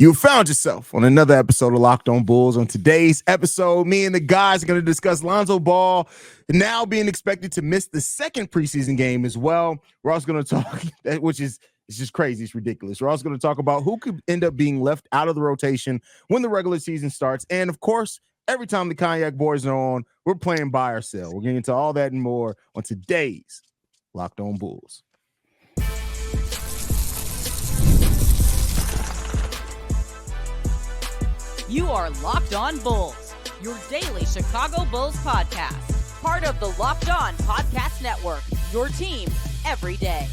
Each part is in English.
You found yourself on another episode of Locked On Bulls. On today's episode, me and the guys are going to discuss Lonzo Ball now being expected to miss the second preseason game as well. We're also going to talk, which is it's just crazy. It's ridiculous. We're also going to talk about who could end up being left out of the rotation when the regular season starts. And of course, every time the Cognac Boys are on, we're playing buy or sell. We're getting into all that and more on today's Locked On Bulls. You are Locked On Bulls, your daily Chicago Bulls podcast. Part of the Locked On Podcast Network, your team every day.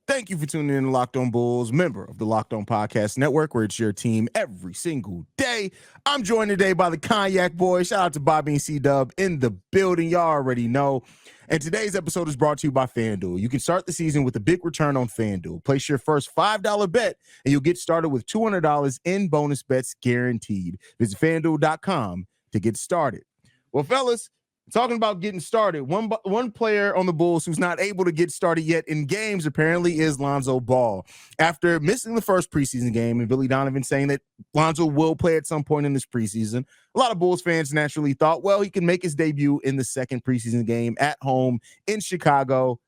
Thank you for tuning in to Locked On Bulls, member of the Locked On Podcast Network, where it's your team every single day. I'm joined today by the Cognac Boys. Shout out to Bobby and C-Dub in the building. Y'all already know. And today's episode is brought to you by FanDuel. You can start the season with a big return on FanDuel. Place your first $5 bet, and you'll get started with $200 in bonus bets guaranteed. Visit FanDuel.com to get started. Well, fellas, talking about getting started, one player on the Bulls who's not able to get started yet in games apparently is Lonzo Ball. After missing the first preseason game and Billy Donovan saying that Lonzo will play at some point in this preseason, a lot of Bulls fans naturally thought, well, he can make his debut in the second preseason game at home in Chicago.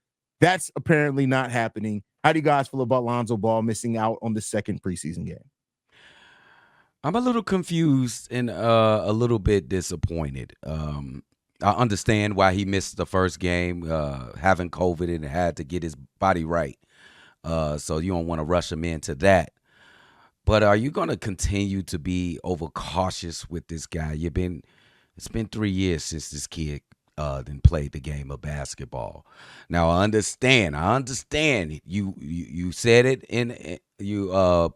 That's apparently not happening. How do you guys feel about Lonzo Ball missing out on the second preseason game? I'm a little confused and a little bit disappointed. I understand why he missed the first game, having COVID and had to get his body right. So you don't want to rush him into that. But are you going to continue to be overcautious with this guy? It's been 3 years since this kid then played the game of basketball. Now I understand. You said it and you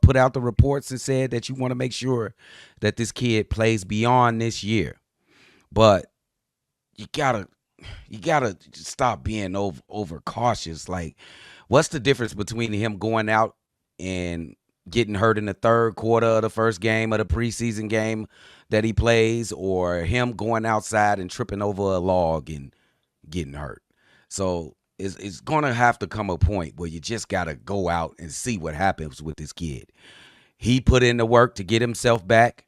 put out the reports and said that you want to make sure that this kid plays beyond this year. But you gotta stop being overcautious. Like, what's the difference between him going out and getting hurt in the third quarter of the first game of the preseason game that he plays, or him going outside and tripping over a log and getting hurt? So it's gonna have to come a point where you just gotta go out and see what happens with this kid. He put in the work to get himself back.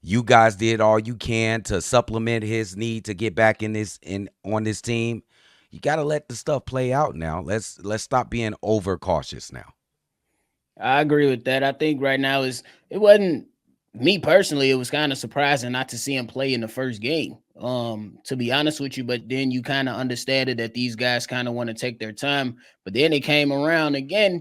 You guys did all you can to supplement his need to get back on this team. You got to let the stuff play out now. Let's stop being overcautious now. I agree with that. I think right now it wasn't me personally. It was kind of surprising not to see him play in the first game, to be honest with you. But then you kind of understand it that these guys kind of want to take their time. But then it came around again.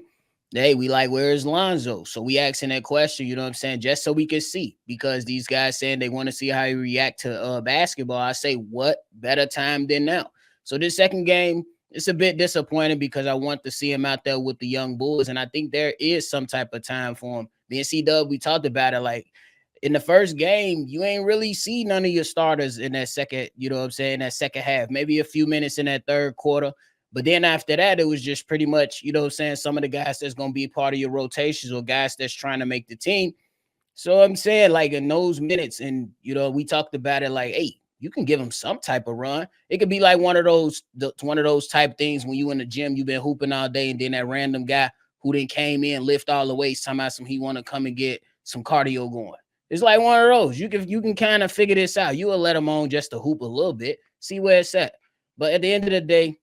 Hey, we like, where's Lonzo? So we asking that question, you know what I'm saying, just so we can see, because these guys saying they want to see how he react to basketball. I say, what better time than now? So this second game, it's a bit disappointing because I want to see him out there with the young Bulls, and I think there is some type of time for him. Me and C-Dub, we talked about it, like, in the first game, you ain't really see none of your starters in that second, you know what I'm saying, that second half, maybe a few minutes in that third quarter. But then after that, it was just pretty much, you know what I'm saying, some of the guys that's going to be part of your rotations or guys that's trying to make the team. So I'm saying, like, in those minutes, and, you know, we talked about it like, hey, you can give him some type of run. It could be like one of those type things when you in the gym, you've been hooping all day, and then that random guy who then came in, lift all the weights, talking about he want to come and get some cardio going. It's like one of those. You can kind of figure this out. You will let him on just to hoop a little bit, see where it's at. But at the end of the day,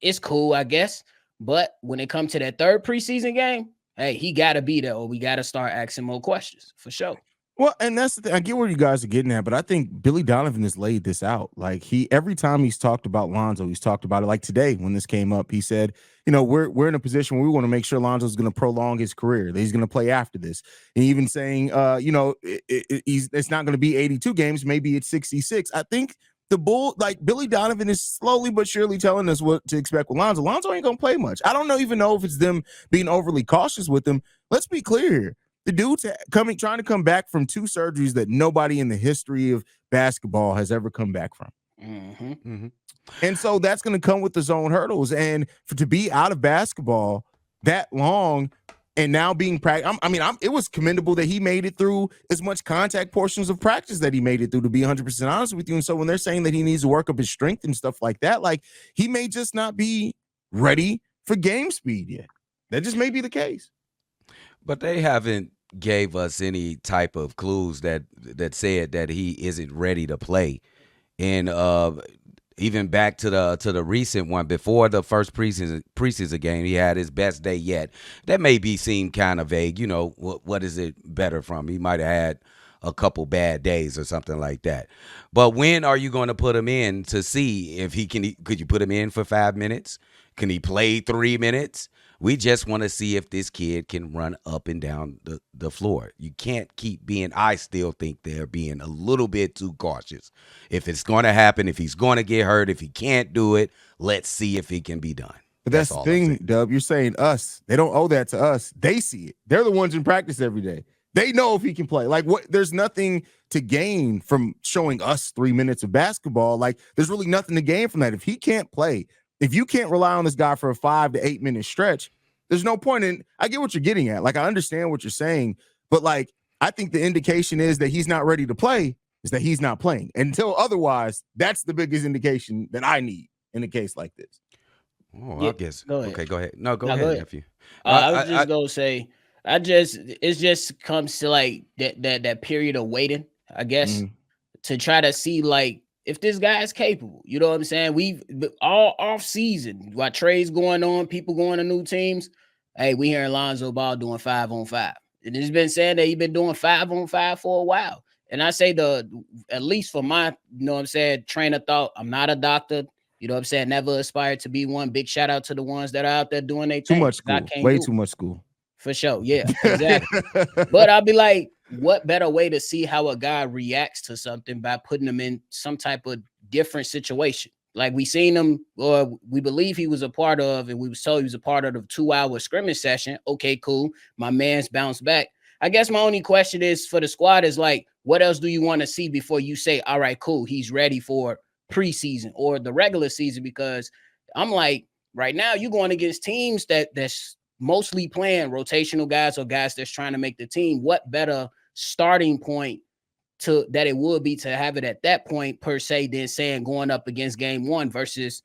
it's cool, I guess. But when it comes to that third preseason game, hey, he got to be there, or we got to start asking more questions for sure. Well, and that's the thing. I get where you guys are getting at, but I think Billy Donovan has laid this out. Like, every time he's talked about Lonzo, he's talked about it. Like today, when this came up, he said, you know, we're in a position where we want to make sure Lonzo's going to prolong his career, that he's going to play after this. And even saying, you know, it's not going to be 82 games, maybe it's 66. I think the Bull, like, Billy Donovan is slowly but surely telling us what to expect with Lonzo. Lonzo ain't going to play much. I don't even know if it's them being overly cautious with him. Let's be clear here. The dude's trying to come back from 2 surgeries that nobody in the history of basketball has ever come back from. Mm-hmm. Mm-hmm. And so that's going to come with its own hurdles. And to be out of basketball that long and now being practiced, it was commendable that he made it through as much contact portions of practice that he made it through, to be 100% honest with you. And so when they're saying that he needs to work up his strength and stuff like that, like, he may just not be ready for game speed yet. That just may be the case. But they haven't gave us any type of clues that said that he isn't ready to play. And even back to the recent one before the first preseason game, he had his best day yet. That may be seem kind of vague. You know, what is it better from? He might have had a couple bad days or something like that. But when are you going to put him in to see if he can? Could you put him in for 5 minutes? Can he play 3 minutes? We just want to see if this kid can run up and down the floor. You can't keep being, I still think they're being a little bit too cautious. If it's going to happen, if he's going to get hurt, if he can't do it, let's see if it can be done. But that's the thing, Dub. You're saying us. They don't owe that to us. They see it. They're the ones in practice every day. They know if he can play. Like, what? There's nothing to gain from showing us 3 minutes of basketball. Like, there's really nothing to gain from that. If he can't play, if you can't rely on this guy for a 5 to 8 minute stretch, there's no point in. I get what you're getting at. Like, I understand what you're saying, but like, I think the indication is that he's not ready to play is that he's not playing. Until otherwise, that's the biggest indication that I need in a case like this. Oh, I guess. Okay, go ahead. No, go ahead, nephew. I was just gonna say, it just comes to like that period of waiting, I guess, to try to see like if this guy is capable. You know what I'm saying? We've all off season while trades going on, people going to new teams. Hey, we hearing Lonzo Ball doing 5-on-5. And it's been saying that he's been doing 5-on-5 for a while. And I say at least for my, you know what I'm saying, train of thought, I'm not a doctor. You know what I'm saying? Never aspired to be one. Big shout out to the ones that are out there doing their thing. Too much school. Way too much school. For sure. Yeah, exactly. But I'll be like, what better way to see how a guy reacts to something by putting him in some type of different situation? Like we seen him, or we believe he was a part of, and we was told he was a part of the 2-hour scrimmage session. Okay, cool. My man's bounced back. I guess my only question is for the squad is like, what else do you want to see before you say, all right, cool, he's ready for preseason or the regular season? Because I'm like, right now you're going against teams that's mostly playing rotational guys or guys that's trying to make the team. What better starting point to that it would be to have it at that point per se than saying going up against game one versus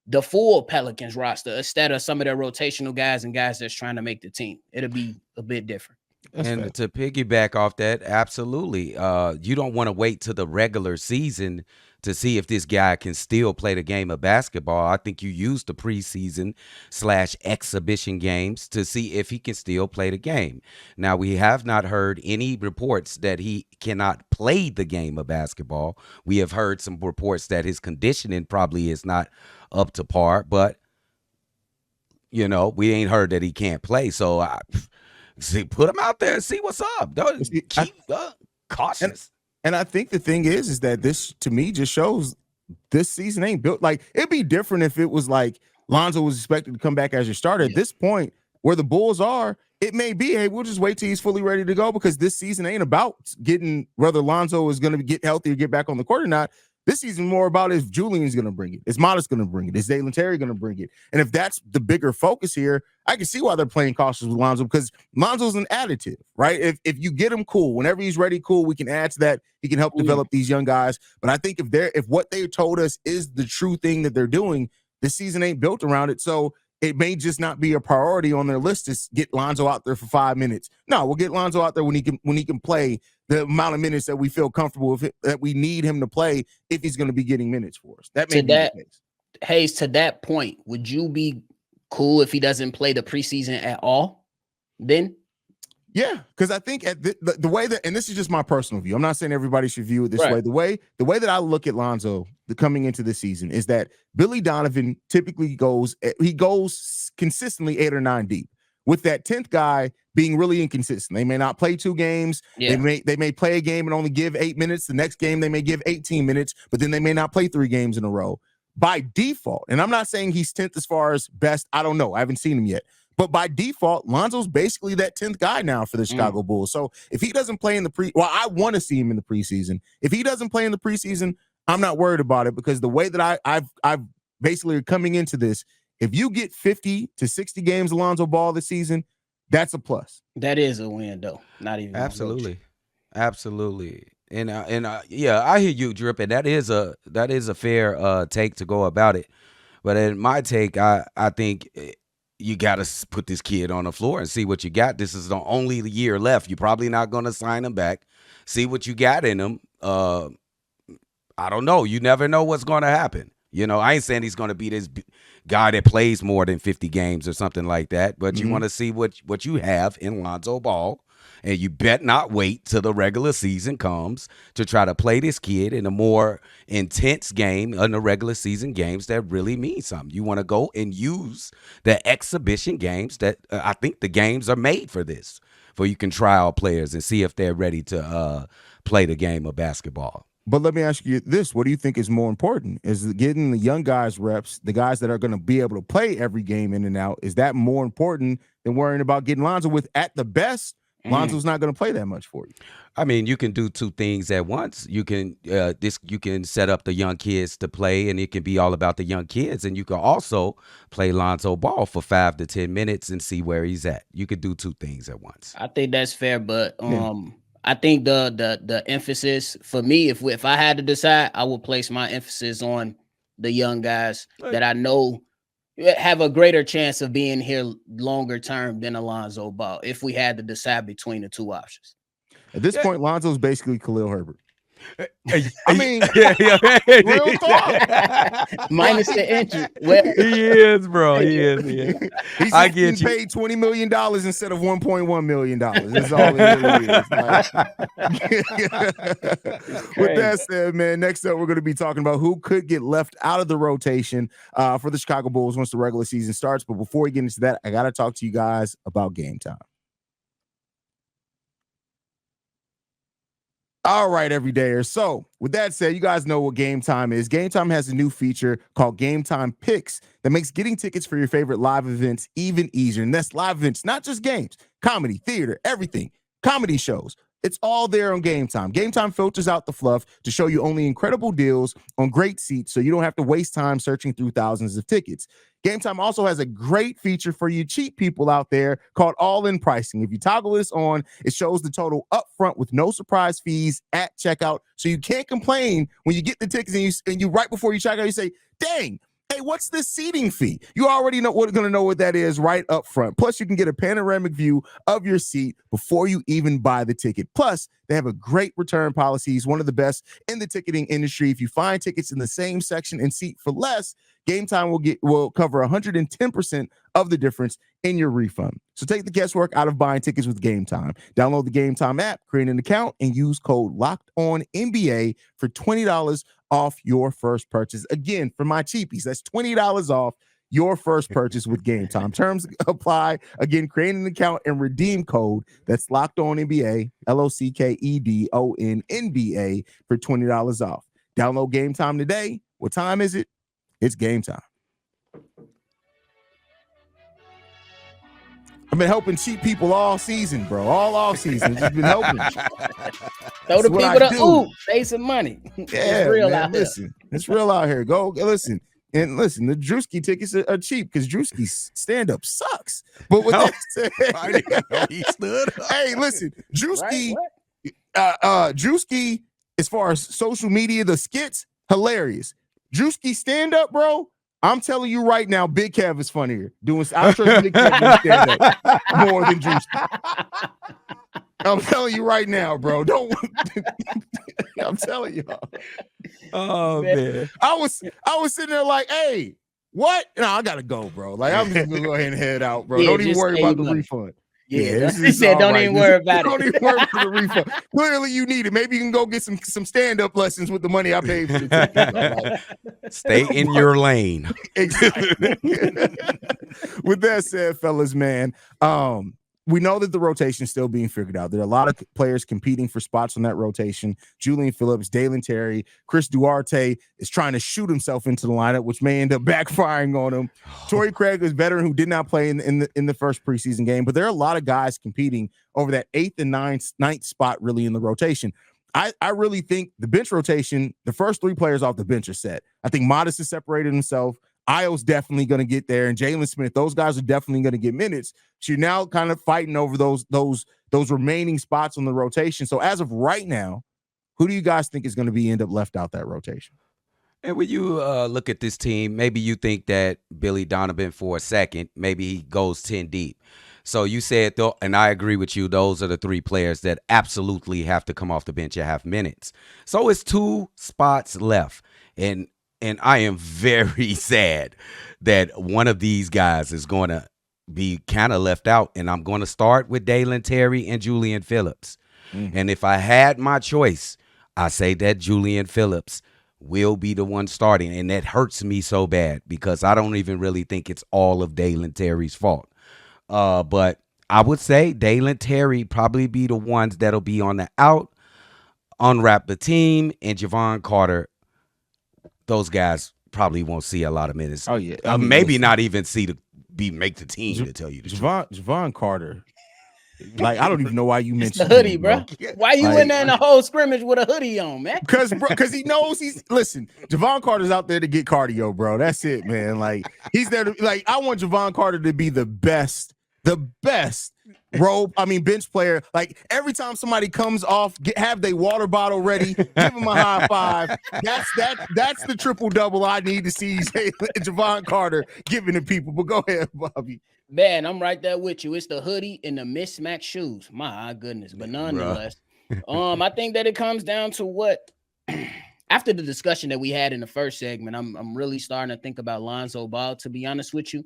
the full Pelicans roster instead of some of their rotational guys and guys that's trying to make the team. It'll be a bit different. That's and fair. To piggyback off that, absolutely. You don't want to wait till the regular season to see if this guy can still play the game of basketball. I think you use the preseason / exhibition games to see if he can still play the game. Now, we have not heard any reports that he cannot play the game of basketball. We have heard some reports that his conditioning probably is not up to par, but, you know, we ain't heard that he can't play. So, see, put him out there and see what's up. Don't keep cautious. And I think the thing is that this, to me, just shows this season ain't built. Like, it'd be different if it was like Lonzo was expected to come back as your starter. At this point, where the Bulls are, it may be, hey, we'll just wait till he's fully ready to go, because this season ain't about getting whether Lonzo is going to get healthy or get back on the court or not. This season more about if Julian's going to bring it. Is Modest going to bring it? Is Dalen going to bring it? And if that's the bigger focus here, I can see why they're playing cautious with Lonzo, because Lonzo's an additive, right? If you get him, cool. Whenever he's ready, cool. We can add to that. He can help develop these young guys. But I think if what they told us is the true thing that they're doing, this season ain't built around it. So it may just not be a priority on their list to get Lonzo out there for 5 minutes. No, we'll get Lonzo out there when he can play the amount of minutes that we feel comfortable with it, that we need him to play if he's going to be getting minutes for us. That may be the case. Hayes, to that point, would you be cool if he doesn't play the preseason at all then? Yeah, because I think at the way that, and this is just my personal view, I'm not saying everybody should view it this way. The way that I look at Lonzo coming into the season is that Billy Donovan typically goes consistently 8 or 9 deep, with that 10th guy being really inconsistent. They may not play 2 games. Yeah. They may play a game and only give 8 minutes. The next game they may give 18 minutes, but then they may not play 3 games in a row. By default, and I'm not saying he's 10th as far as best. I don't know. I haven't seen him yet. But by default, Lonzo's basically that 10th guy now for the Chicago Bulls. So if he doesn't play in the I want to see him in the preseason. If he doesn't play in the preseason, I'm not worried about it, because the way that I've basically coming into this, if you get 50 to 60 games of Lonzo Ball this season, that's a plus. That is a win, though. Not even absolutely. And yeah, I hear you, Drip, and that is a fair take to go about it. But in my take, I think, you got to put this kid on the floor and see what you got. This is the only year left. You're probably not going to sign him back. See what you got in him. I don't know. You never know what's going to happen. I ain't saying he's going to be this guy that plays more than 50 games or something like that, but you want to see what you have in Lonzo Ball, and you bet not wait till the regular season comes to try to play this kid in a more intense game in the regular season games that really mean something. You want to go and use the exhibition games that I think the games are made for this, for you can try out players and see if they're ready to play the game of basketball. But let me ask you this. What do you think is more important? Is getting the young guys reps, the guys that are going to be able to play every game in and out, is that more important than worrying about getting Lonzo with, at the best, Lonzo's not going to play that much for you? I mean, you can do two things at once. You can you can set up the young kids to play, and it can be all about the young kids. And you can also play Lonzo Ball for 5 to 10 minutes and see where he's at. You could do two things at once. I think that's fair, but I think the emphasis for me, if I had to decide, I would place my emphasis on the young guys that I know have a greater chance of being here longer term than Lonzo Ball, if we had to decide between the two options. At this point, Lonzo's basically Khalil Herbert. I mean, real talk. Minus the injury. Well, he is, bro. He is. He's I get you. Paid $20 million instead of $1.1 million. That's all it really is. With that said, man, next up, we're going to be talking about who could get left out of the rotation for the Chicago Bulls once the regular season starts. But before we get into that, I got to talk to you guys about Game Time. All right, everydayers. So with that said, you guys know what Game Time is. Game Time has a new feature called Game Time Picks that makes getting tickets for your favorite live events even easier. And that's live events, not just games, comedy, theater, everything, comedy shows. It's all there on Game Time. Game Time filters out the fluff to show you only incredible deals on great seats so you don't have to waste time searching through thousands of tickets. Game Time also has a great feature for you cheap people out there called all-in pricing. If you toggle this on, it shows the total up front with no surprise fees at checkout. So you can't complain when you get the tickets and you right before you check out, you say, dang, hey, what's this seating fee? You already know going to know what that is right up front. Plus, you can get a panoramic view of your seat before you even buy the ticket. Plus, they have a great return policy. It's one of the best in the ticketing industry. If you find tickets in the same section and seat for less, Game Time will cover 110% of the difference in your refund. So take the guesswork out of buying tickets with Game Time. Download the Game Time app, create an account, and use code LOCKEDONNBA for $20 off your first purchase. Again, for my cheapies, that's $20 off your first purchase with Game Time. Terms apply. Again, create an account and redeem code. That's LOCKEDONNBA, LOCKEDONNBA for $20 off. Download Game Time today. What time is it? It's game time. I've been helping cheap people all season, bro. All off season. Just been helping. Throw the people to save some money. Yeah, it's real man, out here. Listen, it's real out here. Go listen. And listen, the Drewski tickets are cheap because Drewski's stand-up sucks. But with that said, he stood up. Hey, listen, Drewski, Right, Drewski, as far as social media, the skits, hilarious. Drewski stand-up, bro. I'm telling you right now, Big Kev is funnier. I trust Big Kev to stand up more than Drewski. I'm telling you right now, bro. Don't. I'm telling y'all. Oh man. I was sitting there like, hey, what? No, I gotta go, bro. Like, I'm just gonna go ahead and head out, bro. Yeah, Don't even just worry stay about the money. refund. Yeah, this he is said, all "Don't right. even worry about it." Don't even worry about the refund. Clearly, you need it. Maybe you can go get some stand-up lessons with the money I paid for the tickets. Stay in your lane. Exactly. With that said, fellas, man, we know that the rotation is still being figured out. There are a lot of players competing for spots on that rotation. Julian Phillips, Dalen Terry, Chris Duarte is trying to shoot himself into the lineup, which may end up backfiring on him. Torrey Craig is a veteran who did not play in the first preseason game, but there are a lot of guys competing over that 8th and 9th spot really in the rotation. I really think the bench rotation, the first 3 players off the bench are set. I think Modest has separated himself. Ayo's definitely going to get there, and Jalen Smith. Those guys are definitely going to get minutes. So you're now kind of fighting over those remaining spots on the rotation. So as of right now, who do you guys think is going to end up left out that rotation? And when you look at this team, maybe you think that Billy Donovan for a second, maybe he goes 10 deep. So you said, though, and I agree with you, those are the three players that absolutely have to come off the bench and have minutes. So it's 2 spots left. And I am very sad that one of these guys is going to be kind of left out. And I'm going to start with Dalen Terry and Julian Phillips. And if I had my choice, I say that Julian Phillips will be the one starting. And that hurts me so bad because I don't even really think it's all of Dalen Terry's fault. But I would say Dalen Terry probably be the ones that'll be on the out, unwrap the team, and Javon Carter. Those guys probably won't see a lot of minutes. Oh yeah, maybe not even make the team. To tell you the truth, Javon Carter. Like, I don't even know why you mentioned the hoodie, him, bro. Why you in there in the whole scrimmage with a hoodie on, man? Because he knows listen, Javon Carter's out there to get cardio, bro. That's it, man. Like, he's there to, like, I want Javon Carter to be the best bench player. Like, every time somebody comes off, have their water bottle ready, give him a high five. That's the triple double I need to see Javon Carter giving to people. But go ahead, Bobby. Man, I'm right there with you. It's the hoodie and the mismatched shoes. My goodness. But nonetheless, I think that it comes down to what after the discussion that we had in the first segment, I'm really starting to think about Lonzo Ball, to be honest with you.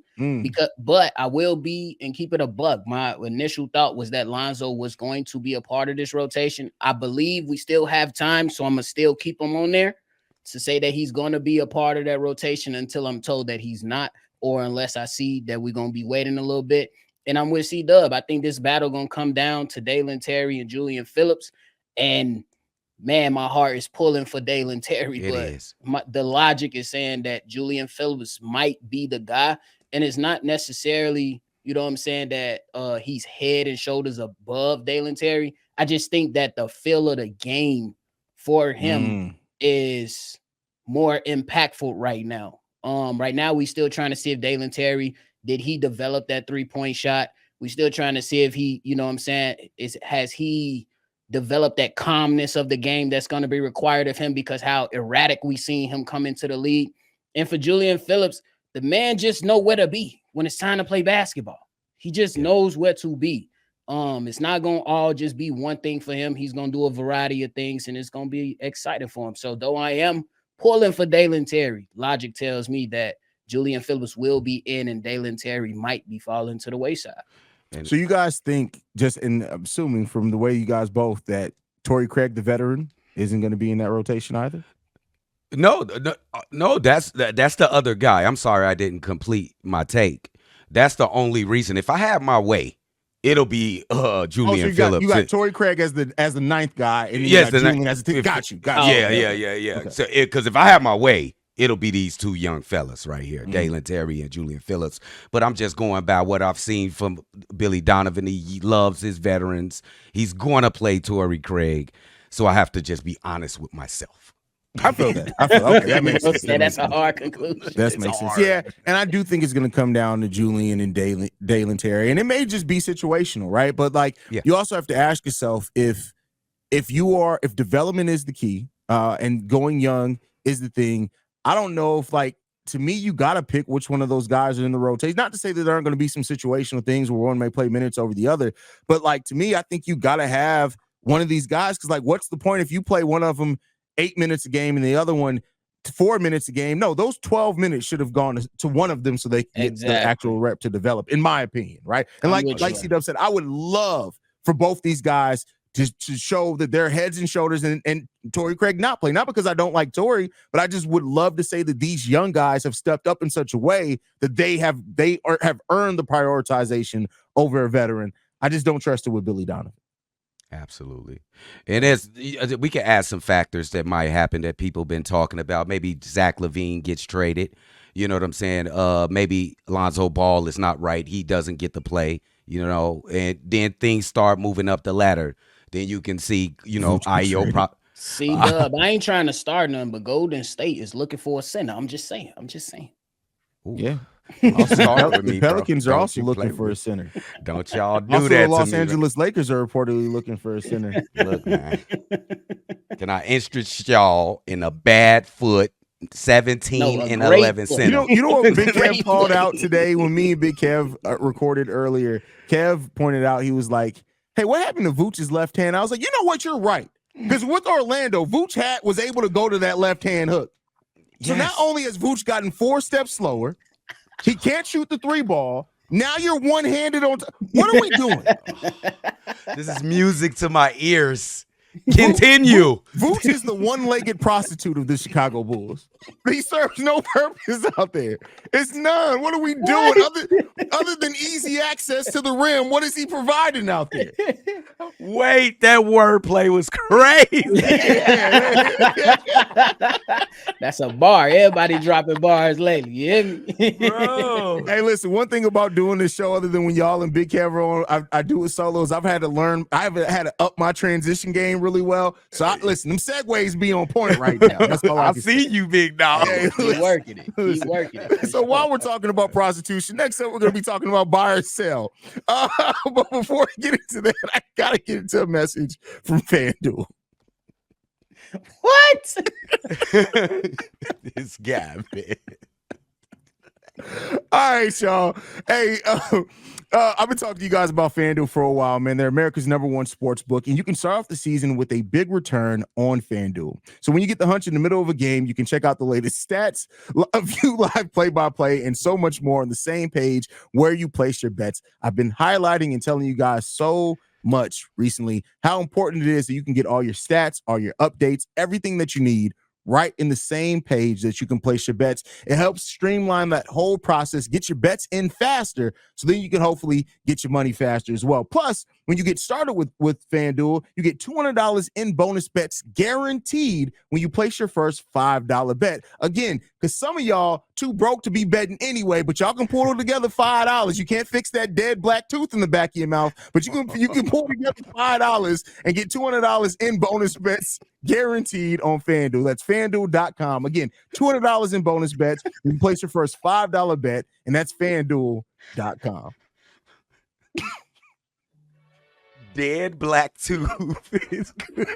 But I will be and keep it a buck. My initial thought was that Lonzo was going to be a part of this rotation. I believe we still have time, so I'm gonna still keep him on there to say that he's going to be a part of that rotation until I'm told that he's not, or unless I see that we're going to be waiting a little bit. And I'm with C-Dub. I think this battle going to come down to Dalen Terry and Julian Phillips. And, man, my heart is pulling for Dalen Terry. The logic is saying that Julian Phillips might be the guy. And it's not necessarily, you know what I'm saying, that he's head and shoulders above Dalen Terry. I just think that the feel of the game for him is more impactful right now. Right now, we still trying to see if Dalen Terry, did he develop that 3-point shot? We still trying to see if he, you know what I'm saying, has he developed that calmness of the game that's going to be required of him because how erratic we seen him come into the league. And for Julian Phillips, the man just know where to be when it's time to play basketball. He just knows where to be. It's not going to all just be one thing for him. He's going to do a variety of things, and it's going to be exciting for him. So though I am pulling for Dalen Terry, logic tells me that Julian Phillips will be in and Dalen Terry might be falling to the wayside. So you guys think, just in assuming from the way you guys both, that Torrey Craig, the veteran, isn't going to be in that rotation either? No, that's the other guy. I'm sorry I didn't complete my take. That's the only reason. If I have my way, it'll be Julian Phillips. You got Torrey Craig as the ninth guy, and you got Julian as the got you. Yeah. Okay. So because if I have my way, it'll be these 2 young fellas right here, Dalen Terry and Julian Phillips. But I'm just going by what I've seen from Billy Donovan. He loves his veterans. He's going to play Torrey Craig. So I have to just be honest with myself. I feel that. Okay, that makes sense. That's a hard conclusion. That makes sense. Yeah, and I do think it's going to come down to Julian and Dalen Terry, and it may just be situational, right? But like, you also have to ask yourself if development is the key, and going young is the thing. I don't know if, like, to me, you got to pick which one of those guys are in the rotation. Not to say that there aren't going to be some situational things where one may play minutes over the other, but like, to me, I think you got to have one of these guys, because like, what's the point if you play one of them 8 minutes a game and the other one 4 minutes a game? No, those 12 minutes should have gone to one of them so they can get the actual rep to develop, in my opinion, right? And like C-Dub said, I would love for both these guys to show that they're heads and shoulders and Torrey Craig not play. Not because I don't like Torrey, but I just would love to say that these young guys have stepped up in such a way that they have earned the prioritization over a veteran. I just don't trust it with Billy Donovan. Absolutely. And we can add some factors that might happen that people have been talking about. Maybe Zach LaVine gets traded. You know what I'm saying? Maybe Lonzo Ball is not right. He doesn't get to play, and then things start moving up the ladder. Then you can see, Ayo. C-Dub, I ain't trying to start none, but Golden State is looking for a center. I'm just saying. Ooh. Yeah. The Pelicans are also looking for a center. Don't y'all do also, that. The Los Angeles Lakers are reportedly looking for a center. Look, man. Can I interest y'all in a bad foot 17 No, a and great 11 player. center. You know what Big Kev Great called play. out today when me and Big Kev recorded earlier? Kev pointed out, he was like, hey, what happened to Vooch's left hand? I was like, you know what? You're right. Because with Orlando, Vooch was able to go to that left hand hook. So not only has Vooch gotten 4 steps slower, he can't shoot the 3 ball. Now you're one-handed on. What are we doing? This is music to my ears. Continue. Vooch is the one-legged prostitute of the Chicago Bulls. He serves no purpose out there. It's none. What are we doing other than easy access to the rim? What is he providing out there? Wait, that wordplay was crazy. That's a bar. Everybody dropping bars lately. You hear me? Bro. Hey, listen, one thing about doing this show, other than when y'all and Big Kev are on, I do it solos. I've had to up my transition game really well. So listen, them segues be on point right now. That's all I I can see say. you, big dog. Hey, Keep working it. Keep working it. So while we're talking about prostitution, next up we're going to be talking about buy or sell. But before we get into that, I got to get into a message from FanDuel. What? This guy, man. All right, y'all. Hey, I've been talking to you guys about FanDuel for a while, man. They're America's #1 sports book, and you can start off the season with a big return on FanDuel. So when you get the hunch in the middle of a game, you can check out the latest stats, view live play-by-play, and so much more on the same page where you place your bets. I've been highlighting and telling you guys so much recently how important it is that you can get all your stats, all your updates, everything that you need right in the same page that you can place your bets. It helps streamline that whole process, get your bets in faster, so then you can hopefully get your money faster as well. Plus, when you get started with FanDuel, you get $200 in bonus bets guaranteed when you place your first $5 bet. Again, because some of y'all too broke to be betting anyway, but y'all can pull together $5. You can't fix that dead black tooth in the back of your mouth, but you can pull together $5 and get $200 in bonus bets guaranteed on FanDuel. That's FanDuel.com. Again, $200 in bonus bets. You can place your first $5 bet, and that's FanDuel.com. Dead black tooth is crazy.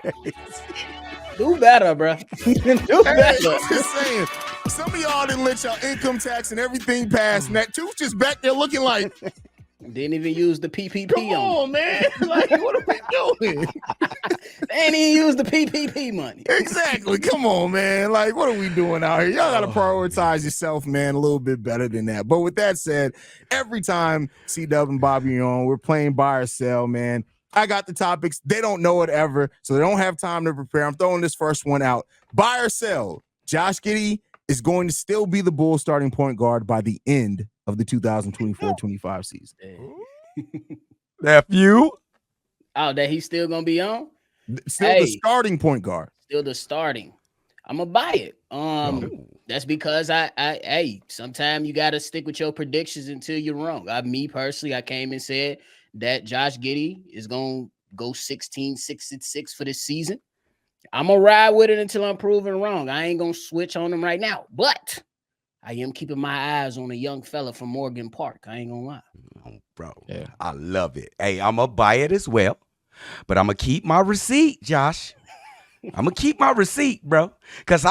Do better, bro. Do better. Just saying, some of y'all didn't let y'all income tax and everything pass, and that tooth just back there looking like, Didn't even use the PPP come on, man. Like, what are we doing? They ain't even use the PPP money. Exactly. Come on, man. Like, what are we doing out here? Y'all got to prioritize yourself, man, a little bit better than that. But with that said, every time C-Dub and Bobby are on, we're playing buy or sell, man. I got the topics. They don't know it ever, so they don't have time to prepare. I'm throwing this first one out. Buy or sell. Josh Giddey is going to still be the Bulls starting point guard by the end of the 2024-25 season. Nephew. Oh, that he's still gonna be on? Still the starting point guard. Still the starting. I'm gonna buy it. That's because I sometimes you gotta stick with your predictions until you're wrong. Me personally, I came and said that Josh Giddey is gonna go 16-6 for this season. I'm gonna ride with it until I'm proven wrong. I ain't gonna switch on him right now, but I am keeping my eyes on a young fella from Morgan Park. I ain't gonna lie. Oh, bro, yeah. I love it. Hey, I'm gonna buy it as well, but I'm gonna keep my receipt, Josh. I'm gonna keep my receipt, bro, because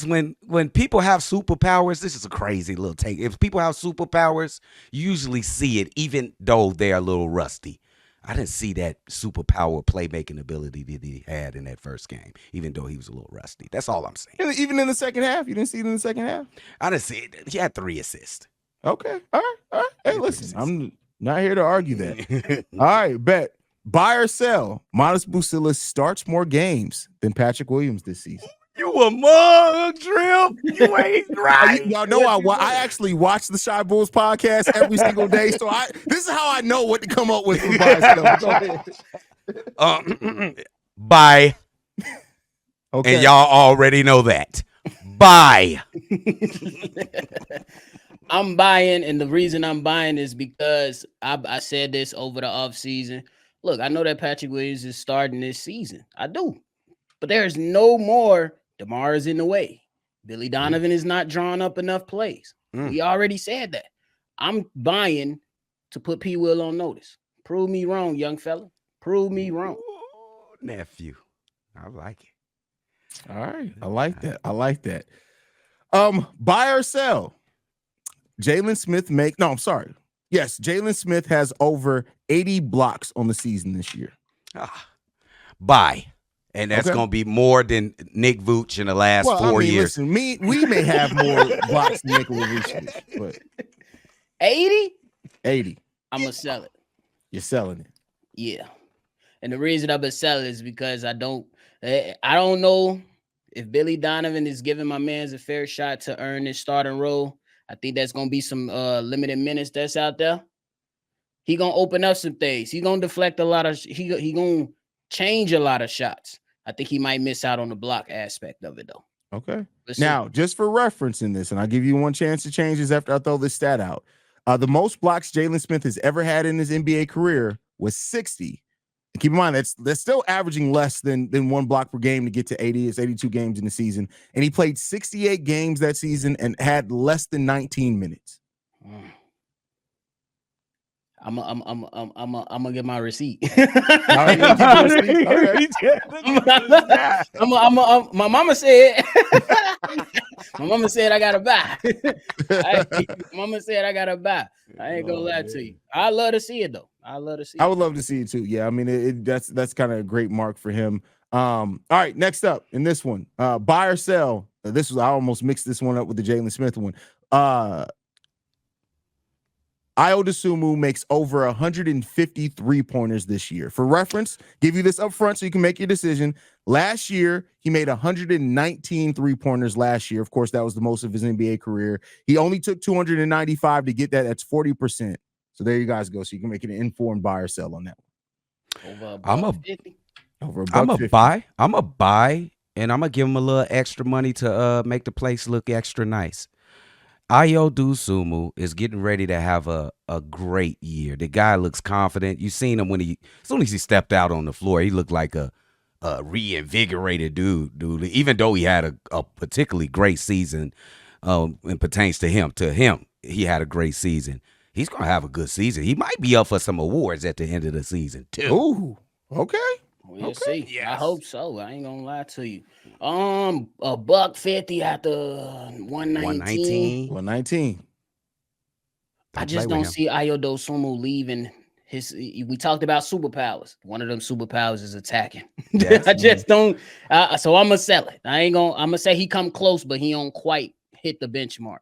when people have superpowers, this is a crazy little take. If people have superpowers, you usually see it, even though they're a little rusty. I didn't see that superpower playmaking ability that he had in that first game, even though he was a little rusty. That's all I'm saying. Even in the second half? You didn't see it in the second half? I didn't see it. He had 3 assists. Okay. All right. Hey, listen, I'm not here to argue that. All right, bet. Buy or sell. Modest Bucilis starts more games than Patrick Williams this season. You a mug, Drill. You ain't right. Y'all know I actually watch the Shy Bulls podcast every single day, so this is how I know what to come up with for buy or sell. Buy. Okay. And y'all already know that. Buy. I'm buying, and the reason I'm buying is because I said this over the offseason. Look, I know that Patrick Williams is starting this season. I do. But there's no more DeMar is in the way. Billy Donovan is not drawing up enough plays. We already said that. I'm buying to put P. Will on notice. Prove me wrong, young fella. Prove me wrong. Ooh, nephew. I like it. All right. I like that. Buy or sell. Jalen Smith Yes, Jalen Smith has over 80 blocks on the season this year. Buy. And that's Okay. going to be more than Nick Vooch in the last 4 years. Listen, we may have more blocks than Nikola Vucevic, but 80? 80. I'm going to sell it. You're selling it. Yeah. And the reason I'm going to sell it is because I don't know if Billy Donovan is giving my mans a fair shot to earn his starting role. I think that's going to be some limited minutes that's out there. He going to open up some things. He going to deflect a lot of he going to change a lot of shots. I think he might miss out on the block aspect of it though. Okay. Now, just for reference in this, and I'll give you one chance to change this after I throw this stat out. The most blocks Jalen Smith has ever had in his NBA career was 60. And keep in mind, that's still averaging less than one block per game to get to 80. It's 82 games in the season. And he played 68 games that season and had less than 19 minutes. I'm gonna get my receipt. My mama said. My mama said I gotta buy. Mama said I gotta buy. I ain't gonna lie to you. I love to see it though. I would love to see it too. Yeah, I mean that's kind of a great mark for him. All right, next up in this one, buy or sell. I almost mixed this one up with the Jalen Smith one. Ayo Dosunmu makes over 150 3-pointers this year. For reference, give you this up front so you can make your decision. Last year, he made 119 3-pointers last year. Of course, that was the most of his NBA career. He only took 295 to get that. That's 40%. So there you guys go. So you can make an informed buy or sell on that one. I'm a buy, and I'm going to give him a little extra money to make the place look extra nice. Ayo Dosunmu is getting ready to have a great year. The guy looks confident. You seen him as soon as he stepped out on the floor, he looked like a reinvigorated dude. Even though he had a particularly great season, and pertains to him. To him, he had a great season. He's gonna have a good season. He might be up for some awards at the end of the season too. Ooh, okay. We'll see. Yes. I hope so. I ain't gonna lie to you. $150 after 119. 119. I just don't see Ayo Dosunmu leaving his. We talked about superpowers. One of them superpowers is attacking. Yes, I just don't. So I'm gonna sell it. I'm gonna say he come close, but he don't quite hit the benchmark.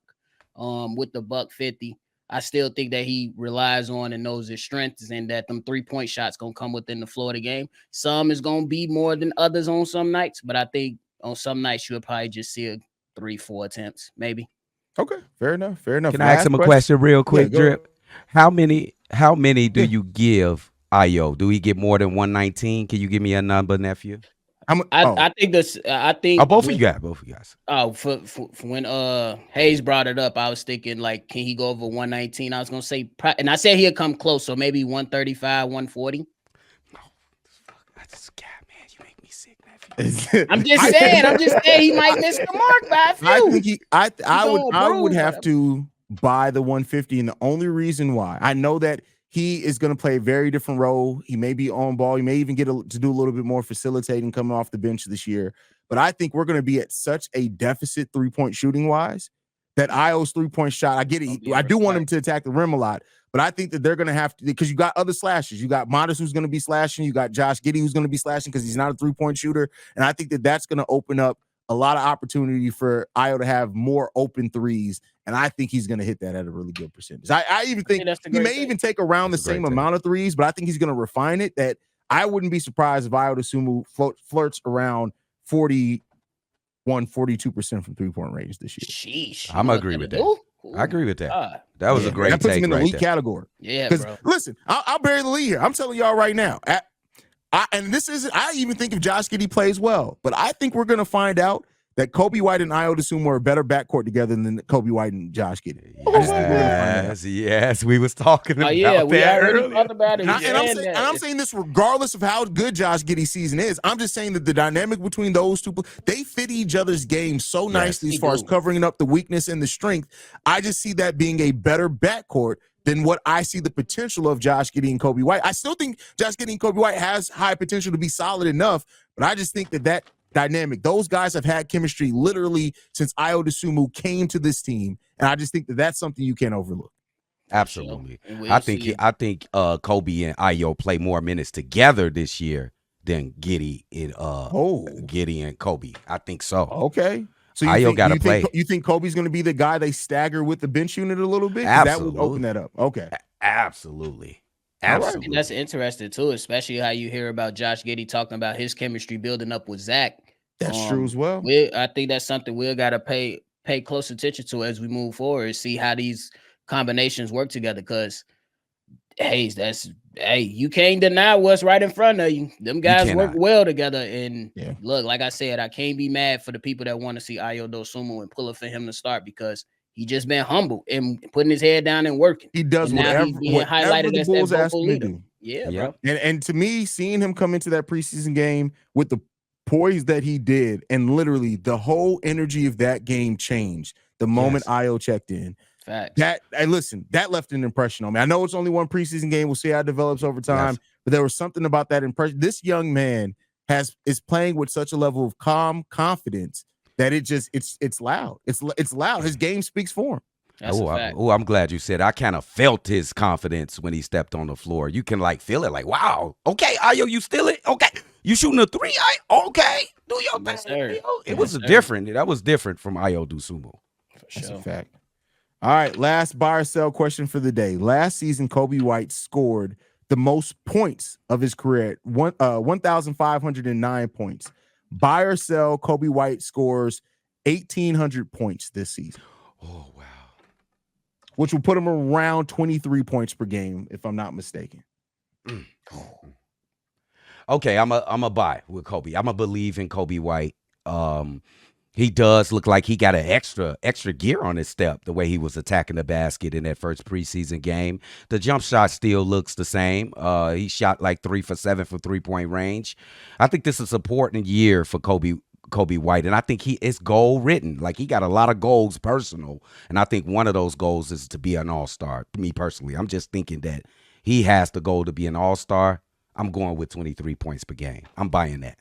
With the $150. I still think that he relies on and knows his strengths and that them 3-point shots going to come within the flow of the game. Some is going to be more than others on some nights, but I think on some nights you'll probably just see 3-4 attempts, maybe. Okay, fair enough. Can I ask him a question real quick, Drip? How many do you give Ayo? Do he get more than 119? Can you give me a number, nephew? I think both of you guys. Oh, for when Hayes brought it up, I was thinking like, can he go over 119? I was gonna say, and I said he'll come close, so maybe 135, 140. No, I just man, you make me sick, nephew. I'm just saying he might miss the mark by a few. I would have to buy the 150, and the only reason why I know that he is going to play a very different role. He may be on ball. He may even get to do a little bit more facilitating coming off the bench this year. But I think we're going to be at such a deficit 3-point shooting wise that Ayo's 3-point shot, I get it. I do want him to attack the rim a lot, but I think that they're going to have to, because you got other slashers. You got Modest who's going to be slashing. You got Josh Giddey who's going to be slashing because he's not a 3-point shooter. And I think that that's going to open up a lot of opportunity for Ayo to have more open threes. And I think he's going to hit that at a really good percentage. I even think he may even take around the same amount of threes, but I think he's going to refine it. That I wouldn't be surprised if Ayo Dosunmu flirts around 41, 42% from 3-point range this year. Sheesh. I'm going to agree with that. I agree with that. That was a great take. That puts him in the right elite there. category. Yeah, because bro. Listen, I'll bury the lead here. I'm telling y'all right now. And this isn't. I even think if Josh Giddey plays well, but I think we're going to find out that Coby White and Ayo Dosunmu are a better backcourt together than Coby White and Josh Giddey. Yes, we was talking about that earlier. Talked about it. And I'm saying this regardless of how good Josh Giddey's season is. I'm just saying that the dynamic between those two, they fit each other's game so nicely as far as covering up the weakness and the strength. I just see that being a better backcourt than what I see the potential of Josh Giddey and Coby White. I still think Josh Giddey and Coby White has high potential to be solid enough, but I just think that dynamic. Those guys have had chemistry literally since Ayo Dosunmu came to this team, and I just think that that's something you can't overlook. Absolutely. Sure. I think Coby and Ayo play more minutes together this year than Giddey and Giddey and Coby. I think so. Okay. So Ayo got to play. You think Kobe's going to be the guy they stagger with the bench unit a little bit? Absolutely. That would open that up. Okay. Absolutely. Absolutely. And that's interesting too, especially how you hear about Josh Giddey talking about his chemistry building up with Zach. That's true as well. I think that's something we'll got to pay close attention to as we move forward, see how these combinations work together. Because you can't deny what's right in front of you. Them guys work well together. And look, like I said, I can't be mad for the people that want to see Ayo Dosunmu and pull it for him to start, because he just been humble and putting his head down and working. He does whatever the Bulls ask him to do. Yeah, bro. And to me, seeing him come into that preseason game with the poise that he did, and literally the whole energy of that game changed the moment Ayo checked in. Facts. That left an impression on me. I know it's only one preseason game. We'll see how it develops over time, but there was something about that impression. This young man is playing with such a level of calm confidence that it's loud. It's loud. His game speaks for him. I'm glad you said. I kind of felt his confidence when he stepped on the floor. You can feel it. Wow. Okay, Ayo, you steal it. Okay, you shooting a three. Okay, do your thing. It was different. That was different from Ayo Dosunmu. That's a fact. All right, last buy or sell question for the day. Last season, Coby White scored the most points of his career, 1,509 points. Buy or sell, Coby White scores 1,800 points this season. Oh, wow. Which will put him around 23 points per game, if I'm not mistaken. Okay, I'm a buy with Coby. I'm a believe in Coby White. He does look like he got an extra gear on his step, the way he was attacking the basket in that first preseason game. The jump shot still looks the same. He shot 3 for 7 from 3-point range. I think this is an important year for Coby White, and I think it's goal written. He got a lot of goals personal, and I think one of those goals is to be an all-star. Me personally, I'm just thinking that he has the goal to be an all-star. I'm going with 23 points per game. I'm buying that.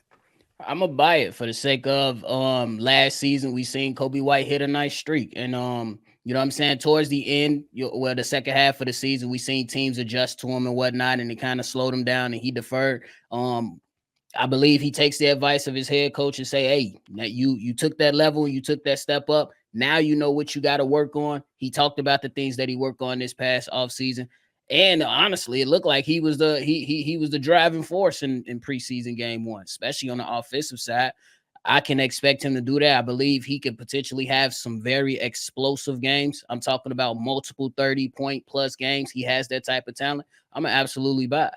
I'm gonna buy it for the sake of last season we seen Coby White hit a nice streak, and you know what I'm saying, towards the end, the second half of the season, we seen teams adjust to him and whatnot, and it kind of slowed him down, and he deferred. I believe he takes the advice of his head coach and say, hey, now you took that level, you took that step up. Now you know what you got to work on. He talked about the things that he worked on this past offseason. And honestly, it looked like he was the driving force in preseason game 1, especially on the offensive side. I can expect him to do that. I believe he could potentially have some very explosive games. I'm talking about multiple 30-point plus games. He has that type of talent. I'm gonna absolutely buy it.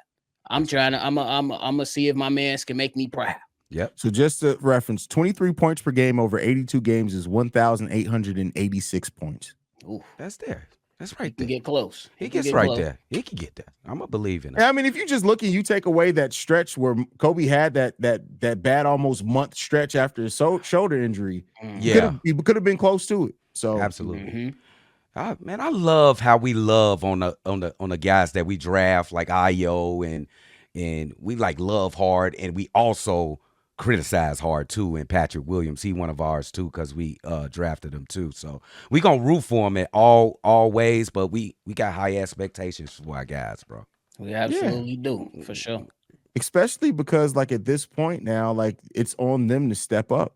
I'm gonna see if my mans can make me proud. Yep. So just to reference, 23 points per game over 82 games is 1,886 points. Ooh, that's there. That's right there. He can get close. He gets right close. There. He can get that. I'm gonna believe in it. I mean, if you just look and you take away that stretch where Coby had that bad almost month stretch after his shoulder injury, he could have been close to it. So absolutely. Man, I love how we love on the guys that we draft, like Ayo, and we love hard, and we also criticize hard too. And Patrick Williams, he one of ours too, because we drafted him too. So we gonna root for him at all ways, but we got high expectations for our guys, bro. We absolutely do, for sure. Especially because at this point now, it's on them to step up.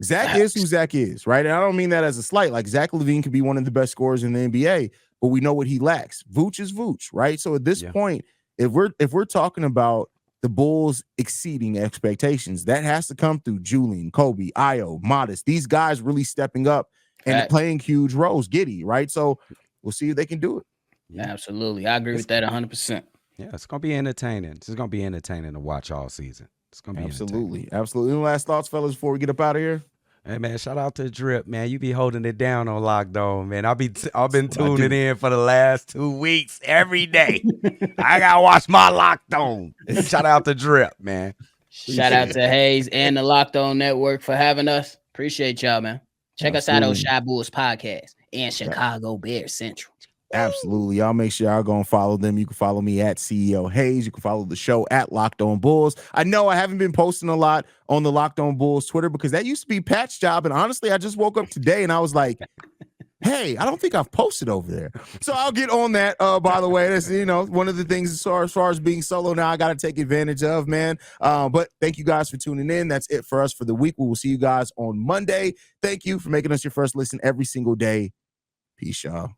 Zach is who Zach is, right? And I don't mean that as a slight. Zach LaVine could be one of the best scorers in the NBA, but we know what he lacks. Vooch is Vooch, right? So at this point, if we're talking about the Bulls exceeding expectations, that has to come through Julian, Coby, Ayo, Modest. These guys really stepping up and playing huge roles. Giddey, right? So we'll see if they can do it. Yeah, absolutely. I agree with that 100%. Yeah, it's gonna be entertaining. It's gonna be entertaining to watch all season. It's gonna be absolutely. Any last thoughts, fellas, before we get up out of here? Hey man, shout out to Drip, man. You be holding it down on Locked On, man. I've been tuning in for the last 2 weeks every day. I gotta watch my Locked On. Shout out to Drip, man. Shout out to Hayes and the Locked On Network for having us. Appreciate y'all, man. Check us out on Shy Bulls Podcast and Chicago Bears Central. Absolutely. Y'all make sure y'all go and follow them. You can follow me at CEO Hayes. You can follow the show at Locked On Bulls. I know I haven't been posting a lot on the Locked On Bulls Twitter because that used to be Pat's job. And honestly, I just woke up today and I was like, hey, I don't think I've posted over there. So I'll get on that, by the way. That's, one of the things as far as being solo now, I got to take advantage of, man. But thank you guys for tuning in. That's it for us for the week. We will see you guys on Monday. Thank you for making us your first listen every single day. Peace, y'all.